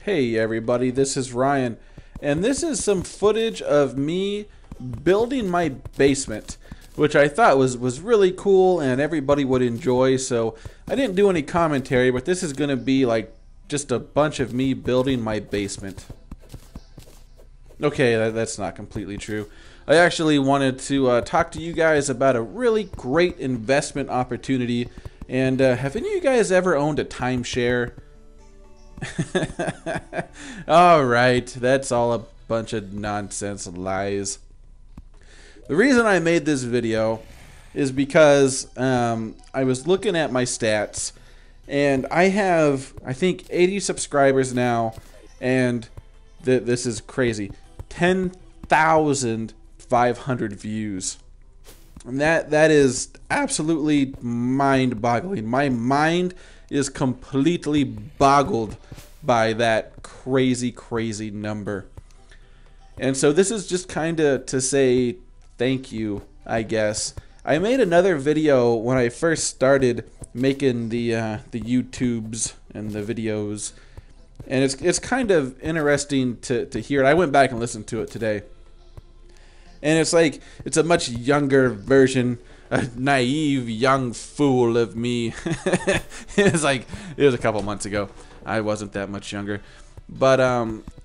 Hey everybody, this is Ryan, and this is some footage of me building my basement, which I thought was really cool and everybody would enjoy. So I didn't do any commentary, but this is going to be like just a bunch of me building my basement. Okay, that's not completely true. I actually wanted to talk to you guys about a really great investment opportunity. And have any of you guys ever owned a timeshare? Alright, that's all a bunch of nonsense lies. The reason I made this video is because I was looking at my stats, and I have, I think, 80 subscribers now, and this is crazy, 10,500 views. And that is absolutely mind-boggling. My mind is completely boggled by that crazy number. And so this is just kind of to say thank you, I guess. I made another video when I first started making the YouTubes and the videos, and it's kind of interesting to hear it. I went back and listened to it today, and it's like it's a much younger version, a naive young fool of me. It was a couple months ago. I wasn't that much younger, but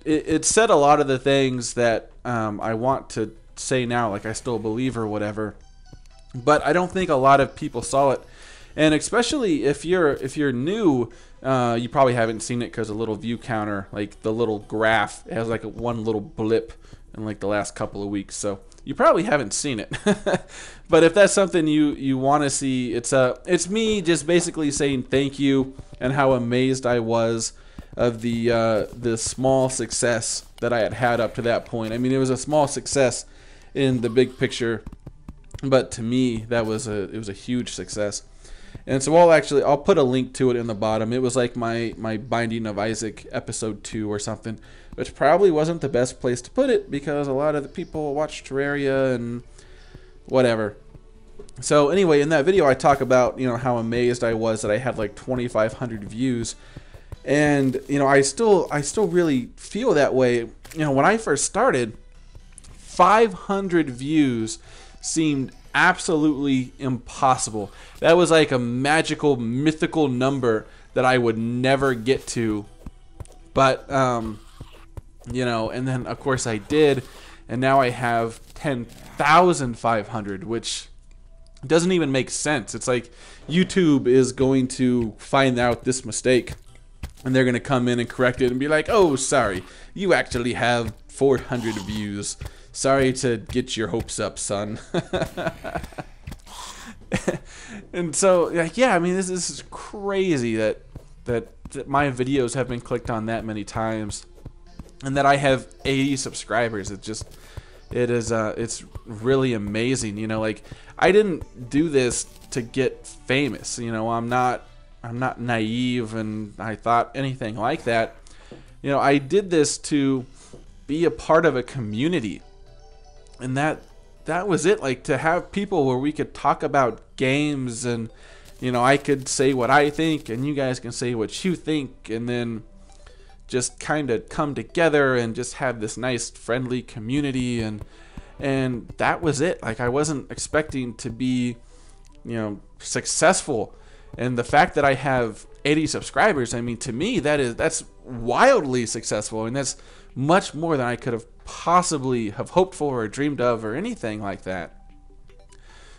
it said a lot of the things that I want to say now, like I still believe or whatever. But I don't think a lot of people saw it, and especially if you're new, you probably haven't seen it because a little view counter, like the little graph, it has like one little blip in like the last couple of weeks, so you probably haven't seen it. But if that's something you want to see, it's me just basically saying thank you and how amazed I was of the small success that I had up to that point. I mean, it was a small success in the big picture, but to me it was a huge success. And so I'll put a link to it in the bottom. It was like my Binding of Isaac episode 2 or something, which probably wasn't the best place to put it because a lot of the people watch Terraria and whatever. So anyway, in that video I talk about, how amazed I was that I had like 2,500 views. And I still really feel that way. When I first started, 500 views seemed absolutely impossible. That was like a magical, mythical number that I would never get to. But and then of course I did, and now I have 10,500, which doesn't even make sense. It's like YouTube is going to find out this mistake, and they're going to come in and correct it and be like, oh, sorry, you actually have 400 views. Sorry to get your hopes up, son. And so, yeah, I mean, this is crazy that my videos have been clicked on that many times, and that I have 80 subscribers. It's really amazing. Like, I didn't do this to get famous. I'm not naive, and I thought anything like that. I did this to be a part of a community. And that was it, like to have people where we could talk about games, and I could say what I think and you guys can say what you think, and then just kind of come together and just have this nice friendly community, and that was it. Like, I wasn't expecting to be successful, and the fact that I have 80 subscribers, I mean, to me that's wildly successful, and that's much more than I could have possibly have hoped for or dreamed of or anything like that.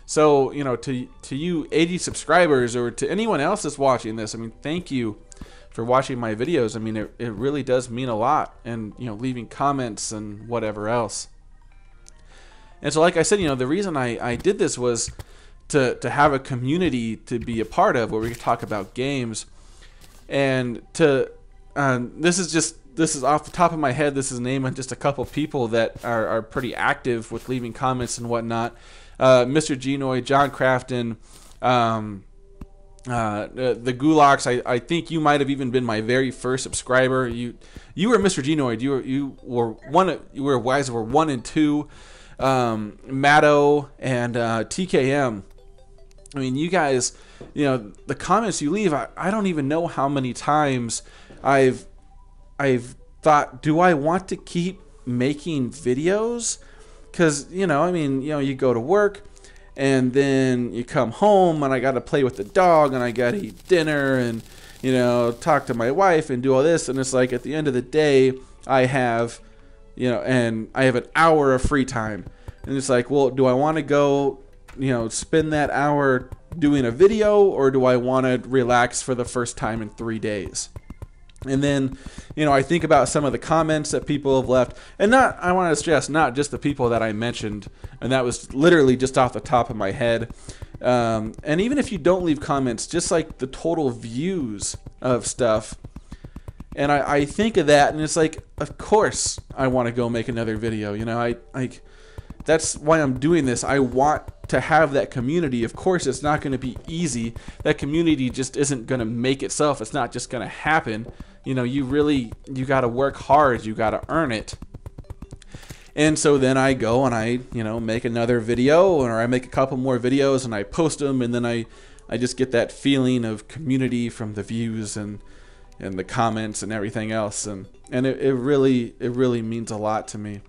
So to you 80 subscribers, or to anyone else that's watching this, I mean, thank you for watching my videos. I mean, it really does mean a lot, and leaving comments and whatever else. And so, like I said, the reason I did this was to have a community to be a part of, where we could talk about games. And this is off the top of my head. This is naming just a couple people that are pretty active with leaving comments and whatnot. Mr. Genoid, John Crafton, the Gulags. I think you might have even been my very first subscriber. You were Mr. Genoid. You were one. You were Wise. Were 1 and 2. Matto and TKM. I mean, you guys, the comments you leave, I don't even know how many times I've I've thought, do I want to keep making videos? Because, I mean, you go to work and then you come home and I got to play with the dog and I got to eat dinner and, talk to my wife and do all this. And it's like at the end of the day, I have, and I have an hour of free time. And it's like, well, do I want to go, spend that hour doing a video, or do I want to relax for the first time in 3 days? And then, I think about some of the comments that people have left, and I want to stress, not just the people that I mentioned, and that was literally just off the top of my head. And even if you don't leave comments, just like the total views of stuff. And I think of that, and it's like, of course I want to go make another video. That's why I'm doing this. I want to have that community. Of course, it's not going to be easy. That community just isn't going to make itself. It's not just going to happen. You got to work hard. You got to earn it. And so then I go and I, make another video, or I make a couple more videos and I post them, and then I just get that feeling of community from the views and the comments and everything else. And it really means a lot to me.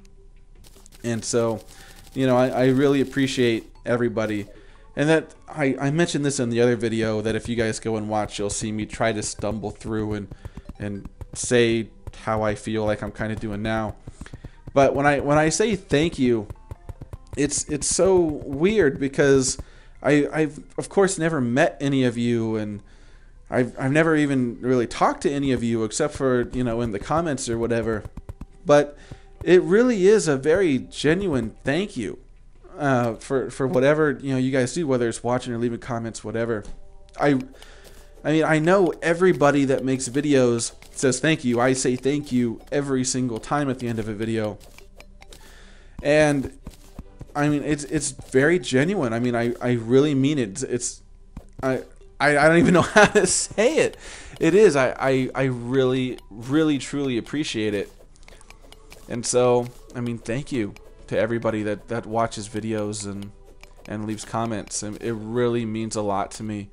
And so, I really appreciate everybody. And that I mentioned this in the other video, that if you guys go and watch, you'll see me try to stumble through and say how I feel, like I'm kind of doing now. But when I say thank you, it's so weird, because I've of course never met any of you, and I've never even really talked to any of you except for, in the comments or whatever. But it really is a very genuine thank you for whatever you guys do, whether it's watching or leaving comments, whatever. I mean, I know everybody that makes videos says thank you. I say thank you every single time at the end of a video, and I mean it's very genuine. I mean, I really mean it. I don't even know how to say it. It is. I really truly appreciate it. And so, I mean, thank you to everybody that watches videos and leaves comments. And it really means a lot to me.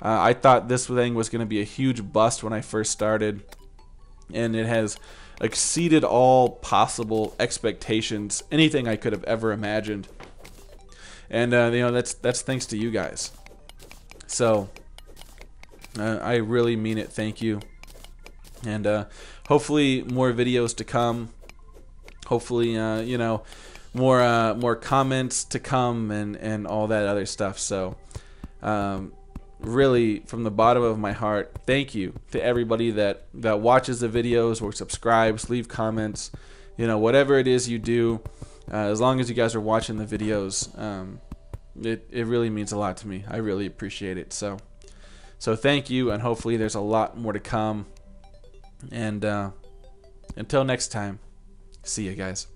I thought this thing was going to be a huge bust when I first started, and it has exceeded all possible expectations, anything I could have ever imagined. And that's thanks to you guys. So I really mean it. Thank you. And hopefully more videos to come. Hopefully, more comments to come and all that other stuff. So, really, from the bottom of my heart, thank you to everybody that watches the videos or subscribes, leave comments, whatever it is you do. As long as you guys are watching the videos, it really means a lot to me. I really appreciate it. So thank you, and hopefully there's a lot more to come. And until next time. See you guys.